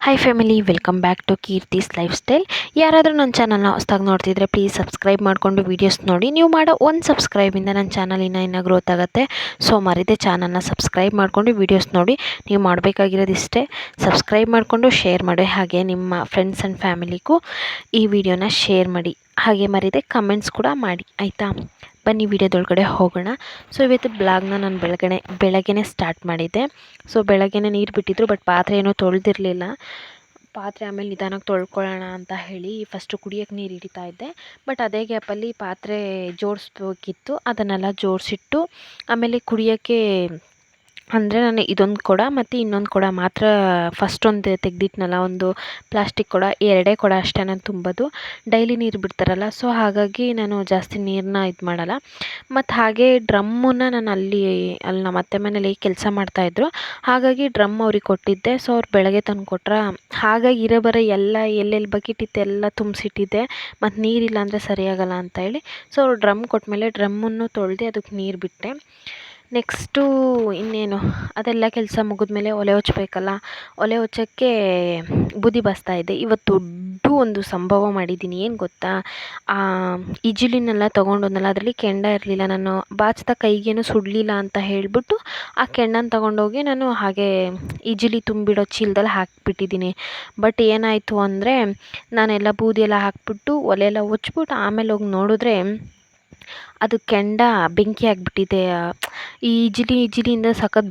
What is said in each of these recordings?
Hi family, welcome back to Keerthi's lifestyle. ಯಾರಾದರೂ ನನ್ನ ಚಾನಲ್ನ ಹೊಸ್ದಾಗಿ ನೋಡ್ತಿದ್ರೆ ಪ್ಲೀಸ್ ಸಬ್ಸ್ಕ್ರೈಬ್ ಮಾಡಿಕೊಂಡು ವೀಡಿಯೋಸ್ ನೋಡಿ. ನೀವು ಮಾಡೋ ಒಂದು ಸಬ್ಸ್ಕ್ರೈಬಿಂದ ನನ್ನ ಚಾನಲ್ ಇನ್ನೂ ಗ್ರೋತ್ ಆಗುತ್ತೆ. ಸೊ ಮರಿದೆ ಚಾನಲ್ನ ಸಬ್ಸ್ಕ್ರೈಬ್ ಮಾಡಿಕೊಂಡು ವೀಡಿಯೋಸ್ ನೋಡಿ. ನೀವು ಮಾಡಬೇಕಾಗಿರೋದು ಇಷ್ಟೇ, ಸಬ್ಸ್ಕ್ರೈಬ್ ಮಾಡಿಕೊಂಡು ಶೇರ್ ಮಾಡಿ. ಹಾಗೆ ನಿಮ್ಮ ಫ್ರೆಂಡ್ಸ್ ಆ್ಯಂಡ್ ಫ್ಯಾಮಿಲಿಗೂ ಈ ವಿಡಿಯೋನ ಶೇರ್ ಮಾಡಿ. ಹಾಗೆ ಮರಿದೆ ಕಮೆಂಟ್ಸ್ ಕೂಡ ಮಾಡಿ, ಆಯಿತಾ? ಬನ್ನಿ ವಿಡಿಯೋದೊಳಗಡೆ ಹೋಗೋಣ. ಸೊ ಇವತ್ತು ಬ್ಲಾಗ್ನ ನಾನು ಬೆಳಗ್ಗೆನೇ ಸ್ಟಾರ್ಟ್ ಮಾಡಿದ್ದೆ. ಸೊ ಬೆಳಗ್ಗೆನೇ ನೀರು ಬಿಟ್ಟಿದ್ರು, ಬಟ್ ಪಾತ್ರೆ ಏನೂ ತೊಳೆದಿರಲಿಲ್ಲ. ಪಾತ್ರೆ ಆಮೇಲೆ ನಿಧಾನಕ್ಕೆ ತೊಳ್ಕೊಳ್ಳೋಣ ಅಂತ ಹೇಳಿ ಫಸ್ಟು ಕುಡಿಯೋಕ್ಕೆ ನೀರು ಹಿಡಿತಾ ಇದ್ದೆ. ಬಟ್ ಅದೇ ಗ್ಯಾಪಲ್ಲಿ ಪಾತ್ರೆ ಜೋಡಿಸ್ಬೇಕಿತ್ತು, ಅದನ್ನೆಲ್ಲ ಜೋಡಿಸಿಟ್ಟು ಆಮೇಲೆ ಕುಡಿಯೋಕ್ಕೆ ಅಂದರೆ ನಾನು ಇದೊಂದು ಕೊಡ ಮತ್ತು ಇನ್ನೊಂದು ಕೊಡ ಮಾತ್ರ ಫಸ್ಟ್ ಒಂದು ತೆಗ್ದಿಟ್ನಲ್ಲ, ಒಂದು ಪ್ಲಾಸ್ಟಿಕ್ ಕೊಡ, ಎರಡೇ ಕೊಡ ಅಷ್ಟೇ ನಾನು ತುಂಬೋದು. ಡೈಲಿ ನೀರು ಬಿಡ್ತಾರಲ್ಲ, ಸೊ ಹಾಗಾಗಿ ನಾನು ಜಾಸ್ತಿ ನೀರನ್ನ ಇದು ಮಾಡಲ್ಲ. ಮತ್ತು ಹಾಗೆ ಡ್ರಮ್ಮನ್ನು ನಾನು ಅಲ್ಲಿ ನಮ್ಮ ಅತ್ತೆ ಮನೇಲಿ ಕೆಲಸ ಮಾಡ್ತಾಯಿದ್ರು, ಹಾಗಾಗಿ ಡ್ರಮ್ ಅವ್ರಿಗೆ ಕೊಟ್ಟಿದ್ದೆ. ಸೊ ಅವ್ರು ಬೆಳಗ್ಗೆ ತಂದು ಕೊಟ್ರೆ, ಹಾಗಾಗಿ ಇರೋ ಎಲ್ಲ ಎಲ್ಲೆಲ್ಲಿ ಬಕೆಟ್ ಇತ್ತು ಎಲ್ಲ ತುಂಬಿಸಿಟ್ಟಿದ್ದೆ. ಮತ್ತು ನೀರಿಲ್ಲ ಅಂದರೆ ಸರಿಯಾಗಲ್ಲ ಅಂತ ಹೇಳಿ ಸೊ ಅವ್ರು ಡ್ರಮ್ ಕೊಟ್ಟಮೇಲೆ ಡ್ರಮ್ಮನ್ನು ತೊಳೆದು ಅದಕ್ಕೆ ನೀರು ಬಿಟ್ಟೆ. ನೆಕ್ಸ್ಟು ಇನ್ನೇನು ಅದೆಲ್ಲ ಕೆಲಸ ಮುಗಿದ್ಮೇಲೆ ಒಲೆ ಹೊಚ್ಚಬೇಕಲ್ಲ, ಒಲೆ ಹೊಚ್ಚೋಕ್ಕೆ ಬೂದಿ ಬಸ್ತಾಯಿದ್ದೆ. ಇವತ್ತು ದೊಡ್ಡ ಒಂದು ಸಂಭವ ಮಾಡಿದ್ದೀನಿ. ಏನು ಗೊತ್ತಾ, ಇಜಿಲಿನೆಲ್ಲ ತೊಗೊಂಡೋದ್ನಲ್ಲ, ಅದರಲ್ಲಿ ಕೆಂಡ ಇರಲಿಲ್ಲ. ನಾನು ಬಾಚ್ದ ಕೈಗೇನು ಸುಡಲಿಲ್ಲ ಅಂತ ಹೇಳಿಬಿಟ್ಟು ಆ ಕೆಂಡನ ತೊಗೊಂಡೋಗಿ ನಾನು ಹಾಗೆ ಇಜಿಲಿ ತುಂಬಿಡೋ ಚೀಲದಲ್ಲಿ ಹಾಕಿಬಿಟ್ಟಿದ್ದೀನಿ. ಬಟ್ ಏನಾಯಿತು ಅಂದರೆ, ನಾನೆಲ್ಲ ಬೂದಿ ಎಲ್ಲ ಹಾಕಿಬಿಟ್ಟು ಒಲೆ ಎಲ್ಲ ಹೊಚ್ಬಿಟ್ಟು ಆಮೇಲೆ ಹೋಗಿ ನೋಡಿದ್ರೆ ಅದು ಕೆಂಡ ಬೆಂಕಿ ಆಗಿಬಿಟ್ಟಿದೆ. ಈ ಇಜಿಲಿಯಿಂದ ಸಖತ್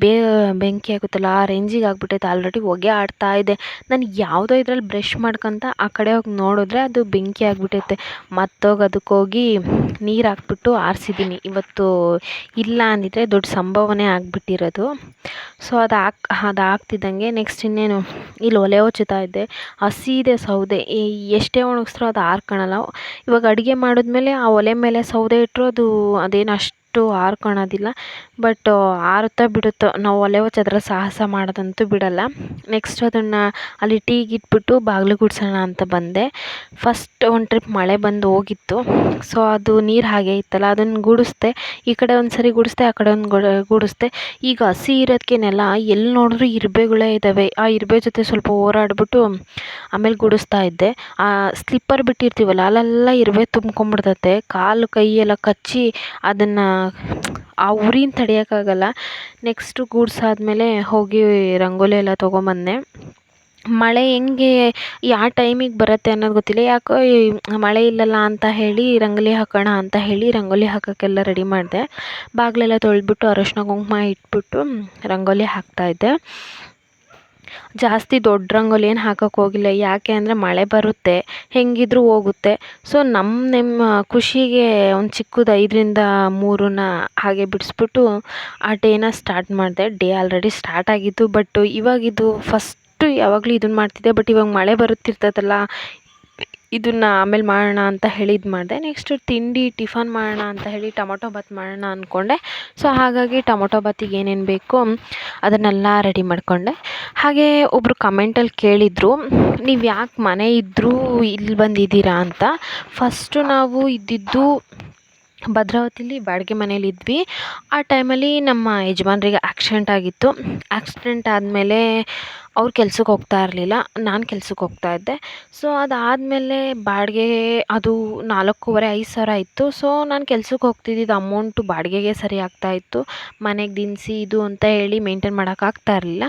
ಬೆಂಕಿ ಆಗುತ್ತಲ್ಲ, ಆ ರೇಂಜಿಗೆ ಆಗಿಬಿಟ್ಟೈತೆ. ಆಲ್ರೆಡಿ ಹೊಗೆ ಆಡ್ತಾ ಇದೆ. ನಾನು ಯಾವುದೋ ಇದ್ರಲ್ಲಿ ಬ್ರಷ್ ಮಾಡ್ಕೊತ ಆ ಕಡೆ ಹೋಗಿ ನೋಡಿದ್ರೆ ಅದು ಬೆಂಕಿ ಆಗಿಬಿಟ್ಟೈತೆ. ಮತ್ತೋಗಿ ಅದಕ್ಕೋಗಿ ನೀರು ಹಾಕ್ಬಿಟ್ಟು ಆರಿಸಿದ್ದೀನಿ. ಇವತ್ತು ಇಲ್ಲ ಅಂದಿದ್ರೆ ದೊಡ್ಡ ಸಂಭವನೇ ಆಗಿಬಿಟ್ಟಿರೋದು. ಸೊ ಅದು ಆಗ್ತಿದ್ದಂಗೆ ನೆಕ್ಸ್ಟ್ ಇನ್ನೇನು, ಇಲ್ಲಿ ಒಲೆ ಹೊಚ್ಚುತ್ತಾ ಇದ್ದೆ. ಹಸಿ ಇದೆ ಸೌದೆ, ಎಷ್ಟೇ ಒಣಗಿಸ್ರೂ ಅದು ಆರ್ಕೊಳ್ಳಲ್ಲ. ಇವಾಗ ಅಡುಗೆ ಮಾಡಿದ್ಮೇಲೆ ಆ ಒಲೆ ಮೇಲೆ ಸೌದೆ ಇಟ್ಟರು ಅದೇನು ಅಷ್ಟು ಆರ್ಕೊಳ್ಳೋದಿಲ್ಲ. ಬಟ್ ಆರುತ್ತಾ ಬಿಡುತ್ತೋ, ನಾವು ಒಲೆ ಹೊಚ್ಚೋದ್ರಲ್ಲಿ ಸಾಹಸ ಮಾಡೋದಂತೂ ಬಿಡಲ್ಲ. ನೆಕ್ಸ್ಟ್ ಅದನ್ನು ಅಲ್ಲಿ ಟೀಗೆ ಇಟ್ಬಿಟ್ಟು ಬಾಗಿಲು ಗುಡಿಸೋಣ ಅಂತ ಬಂದೆ. ಫಸ್ಟ್ ಒಂದು ಟ್ರಿಪ್ ಮಳೆ ಬಂದು ಹೋಗಿತ್ತು. ಸೊ ಅದು ನೀರು ಹಾಗೆ ಇತ್ತಲ್ಲ, ಅದನ್ನು ಗುಡಿಸ್ದೆ. ಈ ಕಡೆ ಒಂದು ಸರಿ ಗುಡಿಸ್ದೆ, ಆ ಕಡೆ ಒಂದು ಗುಡಿಸ್ದೆ. ಈಗ ಹಸಿ ಇರೋದಕ್ಕೆ ನೆಲ ಎಲ್ಲಿ ನೋಡಿದ್ರೂ ಇರುವೆಗಳೇ ಇದ್ದಾವೆ. ಆ ಇರುವೆ ಜೊತೆ ಸ್ವಲ್ಪ ಹೋರಾಡ್ಬಿಟ್ಟು ಆಮೇಲೆ ಗುಡಿಸ್ತಾ ಇದ್ದೆ. ಆ ಸ್ಲಿಪ್ಪರ್ ಬಿಟ್ಟಿರ್ತೀವಲ್ಲ, ಅಲ್ಲೆಲ್ಲ ಇರುವೆ ತುಂಬ್ಕೊಂಡ್ಬಿಡ್ತೈತೆ. ಕಾಲು ಕೈ ಎಲ್ಲ ಕಚ್ಚಿ ಅದನ್ನು ಆ ಉರಿನ ತಡೆಯೋಕ್ಕಾಗಲ್ಲ. ನೆಕ್ಸ್ಟು ಗೂಡ್ಸಾದ್ಮೇಲೆ ಹೋಗಿ ರಂಗೋಲಿ ಎಲ್ಲ ತೊಗೊಂಬಂದೆ. ಮಳೆ ಹೆಂಗೆ ಯಾವ ಟೈಮಿಗೆ ಬರುತ್ತೆ ಅನ್ನೋದು ಗೊತ್ತಿಲ್ಲ. ಯಾಕೋ ಮಳೆ ಇಲ್ಲಲ್ಲ ಅಂತ ಹೇಳಿ ರಂಗೋಲಿ ಹಾಕೋಣ ಅಂತ ಹೇಳಿ ರಂಗೋಲಿ ಹಾಕೋಕ್ಕೆಲ್ಲ ರೆಡಿ ಮಾಡಿದೆ. ಬಾಗಿಲೆಲ್ಲ ತೊಳೆದ್ಬಿಟ್ಟು ಅರಶಿನ ಕುಂಕುಮ ಇಟ್ಬಿಟ್ಟು ರಂಗೋಲಿ ಹಾಕ್ತಾಯಿದ್ದೆ. ಜಾಸ್ತಿ ದೊಡ್ಡ ರಂಗೋಲಿ ಏನು ಹಾಕೋಕ್ಕೆ ಹೋಗಿಲ್ಲ. ಯಾಕೆ ಅಂದರೆ ಮಳೆ ಬರುತ್ತೆ, ಹೆಂಗಿದ್ರೂ ಹೋಗುತ್ತೆ. ಸೊ ನಮ್ಮ ಖುಷಿಗೆ ಒಂದು ಚಿಕ್ಕದು 5ರಿಂದ 3ನ ಹಾಗೆ ಬಿಡಿಸ್ಬಿಟ್ಟು ಆ ಡೇನ ಸ್ಟಾರ್ಟ್ ಮಾಡಿದೆ. ಡೇ ಆಲ್ರೆಡಿ ಸ್ಟಾರ್ಟ್ ಆಗಿತ್ತು, ಬಟ್ ಇವಾಗಿದು ಫಸ್ಟು ಯಾವಾಗಲೂ ಇದನ್ನು ಮಾಡ್ತಿದ್ದೆ. ಬಟ್ ಇವಾಗ ಮಳೆ ಬರುತ್ತಿರ್ತೈತಲ್ಲ, ಇದನ್ನು ಆಮೇಲೆ ಮಾಡೋಣ ಅಂತ ಹೇಳಿ ಇದು ಮಾಡಿದೆ. ನೆಕ್ಸ್ಟು ಟಿಫನ್ ಮಾಡೋಣ ಅಂತ ಹೇಳಿ ಟೊಮೊಟೊ ಬಾತ್ ಮಾಡೋಣ ಅಂದ್ಕೊಂಡೆ. ಸೊ ಹಾಗಾಗಿ ಟೊಮೊಟೊ ಬಾತಿಗೆ ಏನೇನು ಬೇಕು ಅದನ್ನೆಲ್ಲ ರೆಡಿ ಮಾಡಿಕೊಂಡೆ. ಹಾಗೆ ಒಬ್ಬರು ಕಮೆಂಟಲ್ಲಿ ಕೇಳಿದರು, ನೀವು ಯಾಕೆ ಮನೆ ಇದ್ದರೂ ಇಲ್ಲಿ ಬಂದಿದ್ದೀರಾ ಅಂತ. ಫಸ್ಟು ನಾವು ಇದ್ದಿದ್ದು ಭದ್ರಾವತಿಲಿ ಬಾಡಿಗೆ ಮನೇಲಿದ್ವಿ. ಆ ಟೈಮಲ್ಲಿ ನಮ್ಮ ಯಜಮಾನ್ರಿಗೆ ಆಕ್ಸಿಡೆಂಟ್ ಆಗಿತ್ತು. ಆಕ್ಸಿಡೆಂಟ್ ಆದಮೇಲೆ ಅವ್ರು ಕೆಲ್ಸಕ್ಕೆ ಹೋಗ್ತಾ ಇರಲಿಲ್ಲ, ನಾನು ಕೆಲ್ಸಕ್ಕೆ ಹೋಗ್ತಾಯಿದ್ದೆ. ಸೊ ಅದಾದಮೇಲೆ ಬಾಡಿಗೆ ಅದು 4,500 ಇತ್ತು. ಸೊ ನಾನು ಕೆಲ್ಸಕ್ಕೆ ಹೋಗ್ತಿದ್ದಿದ್ದು ಅಮೌಂಟು ಬಾಡಿಗೆಗೆ ಸರಿ ಆಗ್ತಾಯಿತ್ತು. ಮನೆಗೆ ದಿನಸಿ ಇದು ಅಂತ ಹೇಳಿ ಮೇಂಟೈನ್ ಮಾಡೋಕ್ಕಾಗ್ತಾ ಇರಲಿಲ್ಲ.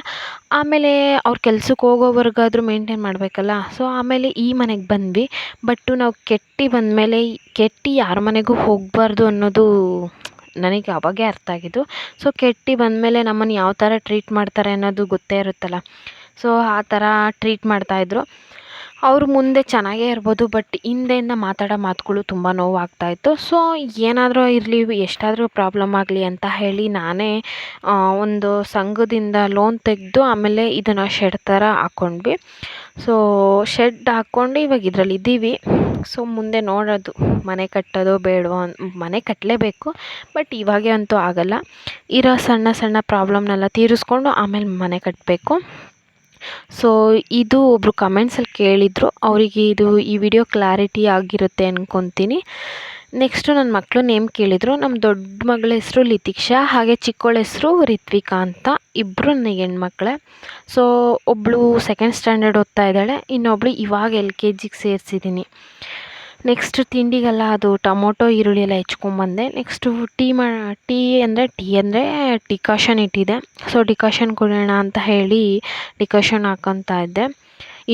ಆಮೇಲೆ ಅವ್ರು ಕೆಲ್ಸಕ್ಕೆ ಹೋಗೋವರೆಗಾದರೂ ಮೇಂಟೈನ್ ಮಾಡಬೇಕಲ್ಲ. ಸೊ ಆಮೇಲೆ ಈ ಮನೆಗೆ ಬಂದ್ವಿ. ಬಟ್ಟು ನಾವು ಕೆಟ್ಟು ಬಂದಮೇಲೆ ಯಾರ ಮನೆಗೂ ಹೋಗಬಾರ್ದು ಅನ್ನೋದು ನನಗೆ ಅವಾಗೇ ಅರ್ಥ ಆಗಿದ್ದು. ಸೊ ಕೆಟ್ಟು ಬಂದಮೇಲೆ ನಮ್ಮನ್ನು ಯಾವ ಥರ ಟ್ರೀಟ್ ಮಾಡ್ತಾರೆ ಅನ್ನೋದು ಗೊತ್ತೇ ಇರುತ್ತಲ್ಲ. ಸೊ ಆ ಥರ ಟ್ರೀಟ್ ಮಾಡ್ತಾಯಿದ್ರು. ಅವರು ಮುಂದೆ ಚೆನ್ನಾಗೇ ಇರ್ಬೋದು, ಬಟ್ ಹಿಂದೆಯಿಂದ ಮಾತಾಡೋ ಮಾತುಗಳು ತುಂಬ ನೋವಾಗ್ತಾಯಿತ್ತು. ಸೊ ಏನಾದರೂ ಇರಲಿ, ಎಷ್ಟಾದರೂ ಪ್ರಾಬ್ಲಮ್ ಆಗಲಿ ಅಂತ ಹೇಳಿ ನಾನೇ ಒಂದು ಸಂಘದಿಂದ ಲೋನ್ ತೆಗೆದು ಆಮೇಲೆ ಇದನ್ನು ಶೆಡ್ ಥರ ಹಾಕ್ಕೊಂಡ್ವಿ. ಸೊ ಶೆಡ್ ಹಾಕ್ಕೊಂಡು ಇವಾಗ ಇದರಲ್ಲಿ ಇದ್ದೀವಿ. ಸೊ ಮುಂದೆ ನೋಡೋದು, ಮನೆ ಕಟ್ಟೋದು ಬೇಡವೋ. ಮನೆ ಕಟ್ಟಲೇಬೇಕು, ಬಟ್ ಇವಾಗೇ ಅಂತೂ ಆಗೋಲ್ಲ. ಇರೋ ಸಣ್ಣ ಸಣ್ಣ ಪ್ರಾಬ್ಲಮ್ನೆಲ್ಲ ತೀರಿಸ್ಕೊಂಡು ಆಮೇಲೆ ಮನೆ ಕಟ್ಟಬೇಕು. ಸೊ ಇದು ಒಬ್ಬರು ಕಮೆಂಟ್ಸಲ್ಲಿ ಕೇಳಿದರು, ಅವರಿಗೆ ಈ ವಿಡಿಯೋ ಕ್ಲಾರಿಟಿ ಆಗಿರುತ್ತೆ ಅಂದ್ಕೊತೀನಿ. ನೆಕ್ಸ್ಟು ನನ್ನ ಮಕ್ಕಳು ನೇಮ್ ಕೇಳಿದರು. ನಮ್ಮ ದೊಡ್ಡ ಮಗಳ ಹೆಸರು ಲಿತಿಕ್ಷಾ, ಹಾಗೆ ಚಿಕ್ಕವಳ ಹೆಸರು ರಿತ್ವಿಕಾ ಅಂತ. ಇಬ್ಬರು ನನಗೆ ಹೆಣ್ಮಕ್ಳೇ. ಸೊ ಒಬ್ಬಳು ಸೆಕೆಂಡ್ ಸ್ಟ್ಯಾಂಡರ್ಡ್ ಓದ್ತಾ ಇದ್ದಾಳೆ, ಇನ್ನೊಬ್ಳು ಇವಾಗ LKGಗೆ ಸೇರಿಸಿದ್ದೀನಿ. ನೆಕ್ಸ್ಟ್ ತಿಂಡಿಗೆಲ್ಲ ಅದು ಟೊಮೊಟೊ ಈರುಳ್ಳಿ ಎಲ್ಲ ಹೆಚ್ಕೊಂಬಂದೆ. ನೆಕ್ಸ್ಟು ಟೀ ಅಂದರೆ ಡಿಕಾಷನ್ ಇಟ್ಟಿದೆ. ಸೊ ಡಿಕಾಷನ್ ಕುಡಿಯೋಣ ಅಂತ ಹೇಳಿ ಡಿಕಾಷನ್ ಹಾಕ್ಕೊತಾ ಇದ್ದೆ.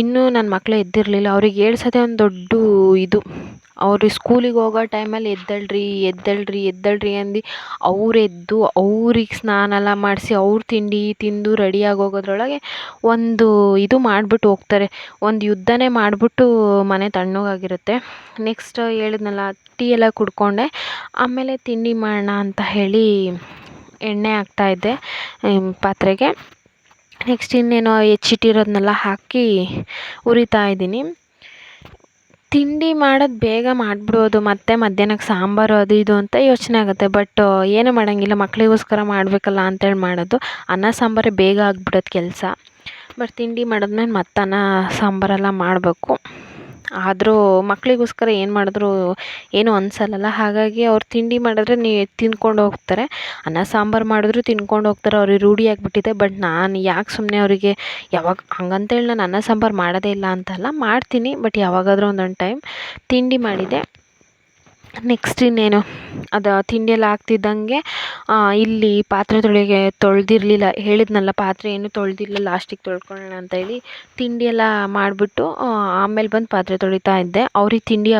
ಇನ್ನೂ ನನ್ನ ಮಕ್ಕಳು ಎದ್ದಿರಲಿಲ್ಲ. ಅವ್ರಿಗೆ ಹೇಳ್ಸೋದೇ ಒಂದು ದೊಡ್ಡ ಇದು. ಅವರು ಸ್ಕೂಲಿಗೆ ಹೋಗೋ ಟೈಮಲ್ಲಿ ಎದ್ದೇಳ್ರಿ ಅಂದು ಅವ್ರು ಎದ್ದು ಅವ್ರಿಗೆ ಸ್ನಾನ ಎಲ್ಲ ಮಾಡಿಸಿ ಅವ್ರು ತಿಂಡಿ ತಿಂದು ರೆಡಿಯಾಗಿ ಹೋಗೋದ್ರೊಳಗೆ ಒಂದು ಇದು ಮಾಡಿಬಿಟ್ಟು ಹೋಗ್ತಾರೆ. ಒಂದು ಯುದ್ಧನೇ ಮಾಡಿಬಿಟ್ಟು ಮನೆ ತಣ್ಣಗಾಗಿರುತ್ತೆ. ನೆಕ್ಸ್ಟ್ ಹೇಳಿದ್ನಲ್ಲ, ಟೀ ಎಲ್ಲ ಕುಡ್ಕೊಂಡೆ. ಆಮೇಲೆ ತಿಂಡಿ ಮಾಡೋಣ ಅಂತ ಹೇಳಿ ಎಣ್ಣೆ ಹಾಕ್ತಾಯಿದ್ದೆ ಪಾತ್ರೆಗೆ. ನೆಕ್ಸ್ಟ್ ಇನ್ನೇನೋ ಹೆಚ್ಚಿಟ್ಟಿರೋದನ್ನೆಲ್ಲ ಹಾಕಿ ಉರಿತಾ ಇದ್ದೀನಿ. ತಿಂಡಿ ಮಾಡೋದು ಬೇಗ ಮಾಡಿಬಿಡೋದು, ಮತ್ತು ಮಧ್ಯಾಹ್ನಕ್ಕೆ ಸಾಂಬಾರು ಅದು ಇದು ಅಂತ ಯೋಚನೆ ಆಗುತ್ತೆ. ಬಟ್ ಏನೂ ಮಾಡೋಂಗಿಲ್ಲ, ಮಕ್ಕಳಿಗೋಸ್ಕರ ಮಾಡಬೇಕಲ್ಲ ಅಂತೇಳಿ ಮಾಡೋದು. ಅನ್ನ ಸಾಂಬಾರೇ ಬೇಗ ಆಗಿಬಿಡೋದು ಕೆಲಸ. ಬಟ್ ತಿಂಡಿ ಮಾಡಿದ್ಮೇಲೆ ಮತ್ತು ಅನ್ನ ಸಾಂಬಾರೆಲ್ಲ ಮಾಡಬೇಕು. ಆದರೂ ಮಕ್ಕಳಿಗೋಸ್ಕರ ಏನು ಮಾಡಿದ್ರು ಏನೂ ಅನಿಸಲ್ಲಲ್ಲ. ಹಾಗಾಗಿ ಅವ್ರು ತಿಂಡಿ ಮಾಡಿದ್ರೆ ತಿಂದ್ಕೊಂಡು ಹೋಗ್ತಾರೆ. ಅನ್ನ ಸಾಂಬಾರು ಮಾಡಿದ್ರು ತಿಂದ್ಕೊಂಡು ಹೋಗ್ತಾರೆ. ಅವ್ರಿಗೆ ರೂಢಿ ಆಗಿಬಿಟ್ಟಿದೆ. ಬಟ್ ನಾನು ಯಾಕೆ ಸುಮ್ಮನೆ ಅವರಿಗೆ ಯಾವಾಗ ಹಂಗಂತೇಳಿ ನಾನು ಅನ್ನ ಸಾಂಬಾರು ಮಾಡೋದೇ ಇಲ್ಲ ಅಂತಲ್ಲ, ಮಾಡ್ತೀನಿ. ಬಟ್ ಯಾವಾಗಾದರೂ ಒಂದೊಂದು ಟೈಮ್ ತಿಂಡಿ ಮಾಡಿದೆ. ನೆಕ್ಸ್ಟ್ ಇನ್ನೇನು ಅದು ತಿಂಡಿ ಎಲ್ಲ ಆಗ್ತಿದ್ದಂಗೆ ಇಲ್ಲಿ ಪಾತ್ರೆ ತೊಳೆದಿರಲಿಲ್ಲ. ಹೇಳಿದ್ನಲ್ಲ, ಪಾತ್ರೆ ಏನೂ ತೊಳೆದಿಲ್ಲ, ಲಾಸ್ಟಿಗೆ ತೊಳ್ಕೊಳ್ಳೋಣ ಅಂತ ಹೇಳಿ ತಿಂಡಿ ಎಲ್ಲ ಮಾಡಿಬಿಟ್ಟು ಆಮೇಲೆ ಬಂದು ಪಾತ್ರೆ ತೊಳಿತಾ ಇದ್ದೆ. ಅವ್ರಿಗೆ ತಿಂಡಿ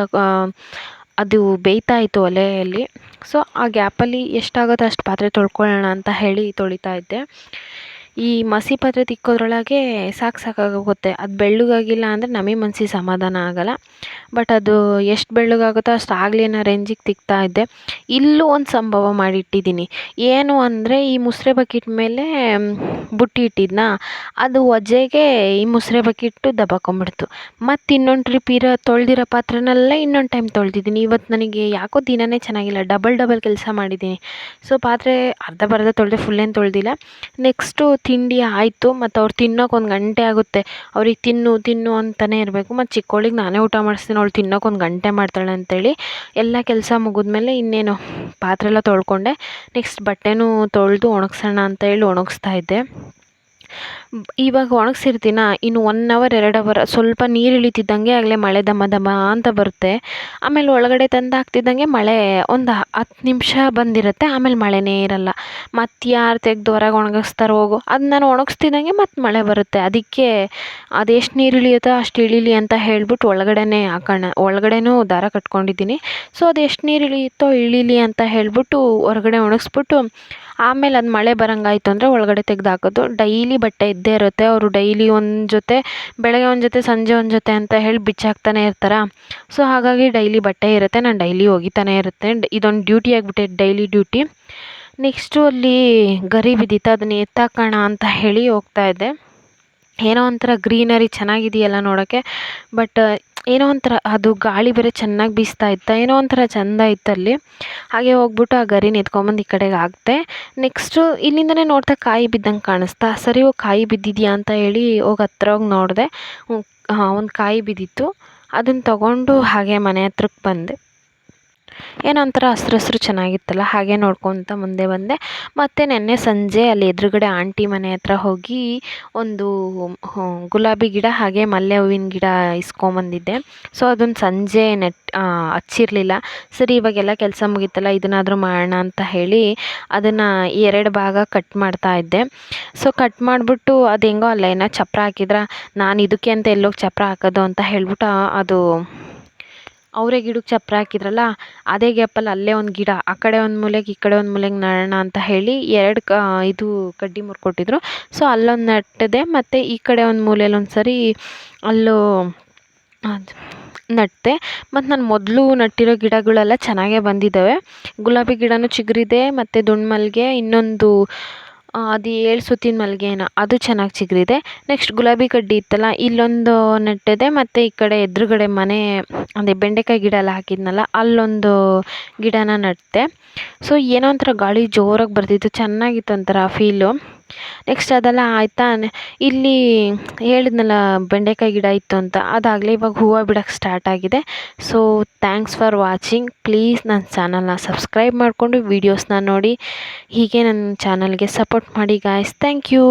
ಅದು ಬೇಯ್ತಾ ಇತ್ತು ಒಲೆಯಲ್ಲಿ. ಸೊ ಆ ಗ್ಯಾಪಲ್ಲಿ ಎಷ್ಟಾಗುತ್ತೋ ಅಷ್ಟು ಪಾತ್ರೆ ತೊಳ್ಕೊಳ್ಳೋಣ ಅಂತ ಹೇಳಿ ತೊಳಿತಾ ಇದ್ದೆ. ಈ ಮಸಿ ಪಾತ್ರೆ ತಿಕ್ಕೋದ್ರೊಳಗೆ ಸಾಕಾಗೋಗುತ್ತೆ. ಅದು ಬೆಳ್ಳಗಾಗಿಲ್ಲ ಅಂದರೆ ನಮಗೆ ಮನಸ್ಸಿಗೆ ಸಮಾಧಾನ ಆಗೋಲ್ಲ. ಬಟ್ ಅದು ಎಷ್ಟು ಬೆಳ್ಳಗಾಗುತ್ತೋ ಅಷ್ಟು ಆಗಲಿ ಅನ್ನೋ ರೇಂಜಿಗೆ ತಿಕ್ತಾ ಇದ್ದೆ. ಇಲ್ಲೂ ಒಂದು ಸಂಭವ ಮಾಡಿಟ್ಟಿದ್ದೀನಿ. ಏನು ಅಂದರೆ, ಈ ಮುಸುರೆ ಬಕೆಟ್ ಮೇಲೆ ಬುಟ್ಟಿ ಇಟ್ಟಿದ್ನ, ಅದು ಒಜೆಗೆ ಈ ಮುಸುರೆ ಬಕೆಟ್ಟು ದಬ್ಬಾಕೊಂಬಿಡ್ತು. ಮತ್ತು ಇನ್ನೊಂದು ಟ್ರಿಪ್ ತೊಳೆದಿರೋ ಪಾತ್ರೆನೆಲ್ಲ ಇನ್ನೊಂದು ಟೈಮ್ ತೊಳೆದಿದ್ದೀನಿ. ಇವತ್ತು ನನಗೆ ಯಾಕೋ ದಿನವೇ ಚೆನ್ನಾಗಿಲ್ಲ, ಡಬಲ್ ಕೆಲಸ ಮಾಡಿದ್ದೀನಿ. ಸೊ ಪಾತ್ರೆ ಅರ್ಧ ತೊಳೆದೆ, ಫುಲ್ಲೇನು ತೊಳೆದಿಲ್ಲ. ನೆಕ್ಸ್ಟು ತಿಂಡಿ ಆಯಿತು. ಮತ್ತು ಅವ್ರು ತಿನ್ನೋಕೆ 1 ಗಂಟೆ ಆಗುತ್ತೆ. ಅವ್ರಿಗೆ ತಿನ್ನು ಅಂತಲೇ ಇರಬೇಕು. ಮತ್ತು ಚಿಕ್ಕವಳಿಗೆ ನಾನೇ ಊಟ ಮಾಡಿಸ್ತೀನಿ, ಅವಳು ತಿನ್ನೋಕೆ 1 ಗಂಟೆ ಮಾಡ್ತಾಳೆ ಅಂತೇಳಿ ಎಲ್ಲ ಕೆಲಸ ಮುಗಿದ್ಮೇಲೆ ಇನ್ನೇನು ಪಾತ್ರೆ ಎಲ್ಲ ತೊಳ್ಕೊಂಡೆ. ನೆಕ್ಸ್ಟ್ ಬಟ್ಟೆನೂ ತೊಳೆದು ಒಣಗಿಸೋಣ ಅಂತ ಹೇಳಿ ಒಣಗಿಸ್ತಾ ಇದ್ದೆ. ಇವಾಗ ಒಣಗಿಸಿರ್ತೀನ, ಇನ್ನು 1 ಅವರ್ 2 ಅವರ್ ಸ್ವಲ್ಪ ನೀರು ಇಳಿತಿದ್ದಂಗೆ ಆಗಲೇ ಮಳೆ ದಮ ಅಂತ ಬರುತ್ತೆ. ಆಮೇಲೆ ಒಳಗಡೆ ತಂದು ಹಾಕ್ತಿದ್ದಂಗೆ ಮಳೆ ಒಂದು 10 ನಿಮಿಷ ಬಂದಿರುತ್ತೆ. ಆಮೇಲೆ ಮಳೆನೇ ಇರಲ್ಲ. ಮತ್ತು ಯಾರು ತೆಗೆದು ಹೊರಗೆ ಒಣಗಿಸ್ತಾರೆ ಹೋಗು. ಅದು ನಾನು ಒಣಗಿಸ್ತಿದ್ದಂಗೆ ಮತ್ತು ಮಳೆ ಬರುತ್ತೆ. ಅದಕ್ಕೆ ಅದೆಷ್ಟು ನೀರು ಇಳಿಯುತ್ತೋ ಅಷ್ಟು ಇಳೀಲಿ ಅಂತ ಹೇಳ್ಬಿಟ್ಟು ಒಳಗಡೆನೇ ಒಳಗಡೆನೂ ದಾರ ಕಟ್ಕೊಂಡಿದ್ದೀನಿ. ಸೊ ಅದು ಎಷ್ಟು ನೀರು ಇಳಿಯುತ್ತೋ ಇಳೀಲಿ ಅಂತ ಹೇಳ್ಬಿಟ್ಟು ಹೊರಗಡೆ ಒಣಗಿಸ್ಬಿಟ್ಟು ಆಮೇಲೆ ಅದು ಮಳೆ ಬರೋಂಗಾಯ್ತು ಅಂದರೆ ಒಳಗಡೆ ತೆಗ್ದು ಹಾಕೋದು. ಡೈಲಿ ಬಟ್ಟೆ ಇದ್ದೇ ಇರುತ್ತೆ. ಅವರು ಡೈಲಿ ಒಂದು ಜೊತೆ, ಬೆಳಗ್ಗೆ ಒಂದು ಜೊತೆ, ಸಂಜೆ ಒಂದು ಜೊತೆ ಅಂತ ಹೇಳಿ ಬಿಚ್ಚಾಕ್ತಾನೆ ಇರ್ತಾರೆ. ಸೊ ಹಾಗಾಗಿ ಡೈಲಿ ಬಟ್ಟೆ ಇರುತ್ತೆ. ನಾನು ಡೈಲಿ ಒಗಿತಾನೆ ಇರುತ್ತೆ. ಇದೊಂದು ಡ್ಯೂಟಿ ಆಗಿಬಿಟ್ಟೆ, ಡೈಲಿ ಡ್ಯೂಟಿ. ನೆಕ್ಸ್ಟು ಅಲ್ಲಿ ಗರಿ ಬಿದ್ದಿತ್ತು, ಅದನ್ನ ಎತ್ತಾಕೋಣ ಅಂತ ಹೇಳಿ ಹೋಗ್ತಾಯಿದ್ದೆ. ಏನೋ ಒಂಥರ ಗ್ರೀನರಿ ಚೆನ್ನಾಗಿದೆಯಲ್ಲ ನೋಡೋಕ್ಕೆ. ಬಟ್ ಏನೋ ಒಂಥರ ಅದು ಗಾಳಿ ಬೇರೆ ಚೆನ್ನಾಗಿ ಬೀಸ್ತಾ ಇತ್ತು. ಏನೋ ಒಂಥರ ಚೆಂದ ಇತ್ತಲ್ಲಿ. ಹಾಗೆ ಹೋಗ್ಬಿಟ್ಟು ಆ ಗರಿನ ಎತ್ಕೊಂಬಂದು ಈ ಕಡೆಗೆ ಹಾಕ್ದೆ. ನೆಕ್ಸ್ಟು ಇಲ್ಲಿಂದನೇ ನೋಡ್ತಾ ಕಾಯಿ ಬಿದ್ದಂಗೆ ಕಾಣಿಸ್ತಾ, ಸರಿ ಹೋಗಿ ಕಾಯಿ ಬಿದ್ದಿದೆಯಾ ಅಂತ ಹೇಳಿ ಹತ್ರ ಹೋಗಿ ನೋಡಿದೆ. ಒಂದು ಕಾಯಿ ಬಿದ್ದಿತ್ತು. ಅದನ್ನು ತಗೊಂಡು ಹಾಗೆ ಮನೆ ಹತ್ರಕ್ಕೆ ಬಂದೆ. ಏನೋ ಒಂಥರ ಹಸ್ರು ಚೆನ್ನಾಗಿತ್ತಲ್ಲ, ಹಾಗೆ ನೋಡ್ಕೊತ ಮುಂದೆ ಬಂದೆ. ಮತ್ತು ನೆನ್ನೆ ಸಂಜೆ ಅಲ್ಲಿ ಎದುರುಗಡೆ ಆಂಟಿ ಮನೆ ಹತ್ರ ಹೋಗಿ ಒಂದು ಗುಲಾಬಿ ಗಿಡ ಹಾಗೆ ಮಲ್ಲೆ ಹೂವಿನ ಗಿಡ ಇಸ್ಕೊಂಬಂದಿದ್ದೆ. ಸೊ ಅದನ್ನು ಸಂಜೆ ಹಚ್ಚಿರಲಿಲ್ಲ. ಸರಿ ಇವಾಗೆಲ್ಲ ಕೆಲಸ ಮುಗೀತಲ್ಲ, ಇದನ್ನಾದರೂ ಮಾಡೋಣ ಅಂತ ಹೇಳಿ ಅದನ್ನು 2 ಭಾಗ ಕಟ್ ಮಾಡ್ತಾ ಇದ್ದೆ. ಸೊ ಕಟ್ ಮಾಡಿಬಿಟ್ಟು ಅದು ಹೆಂಗೋ ಅಲ್ಲ ಏನೋ ಚಪ್ಪರ ಹಾಕಿದ್ರೆ, ನಾನು ಇದಕ್ಕೆ ಅಂತ ಎಲ್ಲೋಗಿ ಚಪ್ಪರ ಹಾಕೋದು ಅಂತ ಹೇಳ್ಬಿಟ್ಟು ಅದು ಅವರೇ ಗಿಡಕ್ಕೆ ಚಪ್ಪರ ಹಾಕಿದ್ರಲ್ಲ, ಅದೇ ಗ್ಯಾಪಲ್ಲಿ ಅಲ್ಲೇ ಒಂದು ಗಿಡ ಆ ಕಡೆ ಒಂದು ಮೂಲೆಗೆ ಈ ಕಡೆ ಒಂದು ಮೂಲೆಗೆ ನೆಡೋಣ ಅಂತ ಹೇಳಿ 2 ಇದು ಕಡ್ಡಿ ಮುರ್ಕೊಟ್ಟಿದ್ರು. ಸೊ ಅಲ್ಲೊಂದು ನೆಟ್ಟಿದೆ, ಮತ್ತು ಈ ಕಡೆ ಒಂದು ಮೂಲೆಯಲ್ಲಿ ಒಂದು ಸರಿ ಅಲ್ಲೂ ನಟ್ಟೆ. ಮತ್ತು ನಾನು ಮೊದಲು ನಟ್ಟಿರೋ ಗಿಡಗಳೆಲ್ಲ ಚೆನ್ನಾಗೇ ಬಂದಿದ್ದಾವೆ. ಗುಲಾಬಿ ಗಿಡನೂ ಚಿಗುರಿದೆ, ಮತ್ತು ದುಂಡು ಮಲ್ಲಿಗೆ, ಇನ್ನೊಂದು ಅದು 7 ಸುತ್ತಿನ ಮಲ್ಲಿಗೆನ ಅದು ಚೆನ್ನಾಗಿ ಚಿಗುರಿದೆ. ನೆಕ್ಸ್ಟ್ ಗುಲಾಬಿ ಕಡ್ಡಿ ಇತ್ತಲ್ಲ, ಇಲ್ಲೊಂದು ನೆಟ್ಟಿದೆ. ಮತ್ತು ಈ ಕಡೆ ಎದುರುಗಡೆ ಮನೆ ಅದೇ ಬೆಂಡೆಕಾಯಿ ಗಿಡ ಎಲ್ಲ ಹಾಕಿದ್ನಲ್ಲ, ಅಲ್ಲೊಂದು ಗಿಡನ ನೆಟ್ಟೆ. ಸೊ ಏನೋ ಒಂಥರ ಗಾಳಿ ಜೋರಾಗಿ ಬರ್ತಿತ್ತು, ಚೆನ್ನಾಗಿತ್ತು ಒಂಥರ ಫೀಲು. ನೆಕ್ಸ್ಟ್ ಅದೆಲ್ಲ ಆಯಿತಾ, ಇಲ್ಲಿ ಹೇಳಿದ್ನಲ್ಲ ಬೆಂಡೆಕಾಯಿ ಗಿಡ ಇತ್ತು ಅಂತ, ಅದಾಗಲೇ ಇವಾಗ ಹೂವು ಬಿಡೋಕ್ಕೆ ಸ್ಟಾರ್ಟ್ ಆಗಿದೆ. So thanks for watching. Please ನನ್ನ ಚಾನಲ್ನ ಸಬ್ಸ್ಕ್ರೈಬ್ ಮಾಡಿಕೊಂಡು ವೀಡಿಯೋಸ್ನ ನೋಡಿ, ಹೀಗೆ ನನ್ನ ಚಾನಲ್ಗೆ ಸಪೋರ್ಟ್ ಮಾಡಿ ಗಾಯ್ಸ್. Thank you.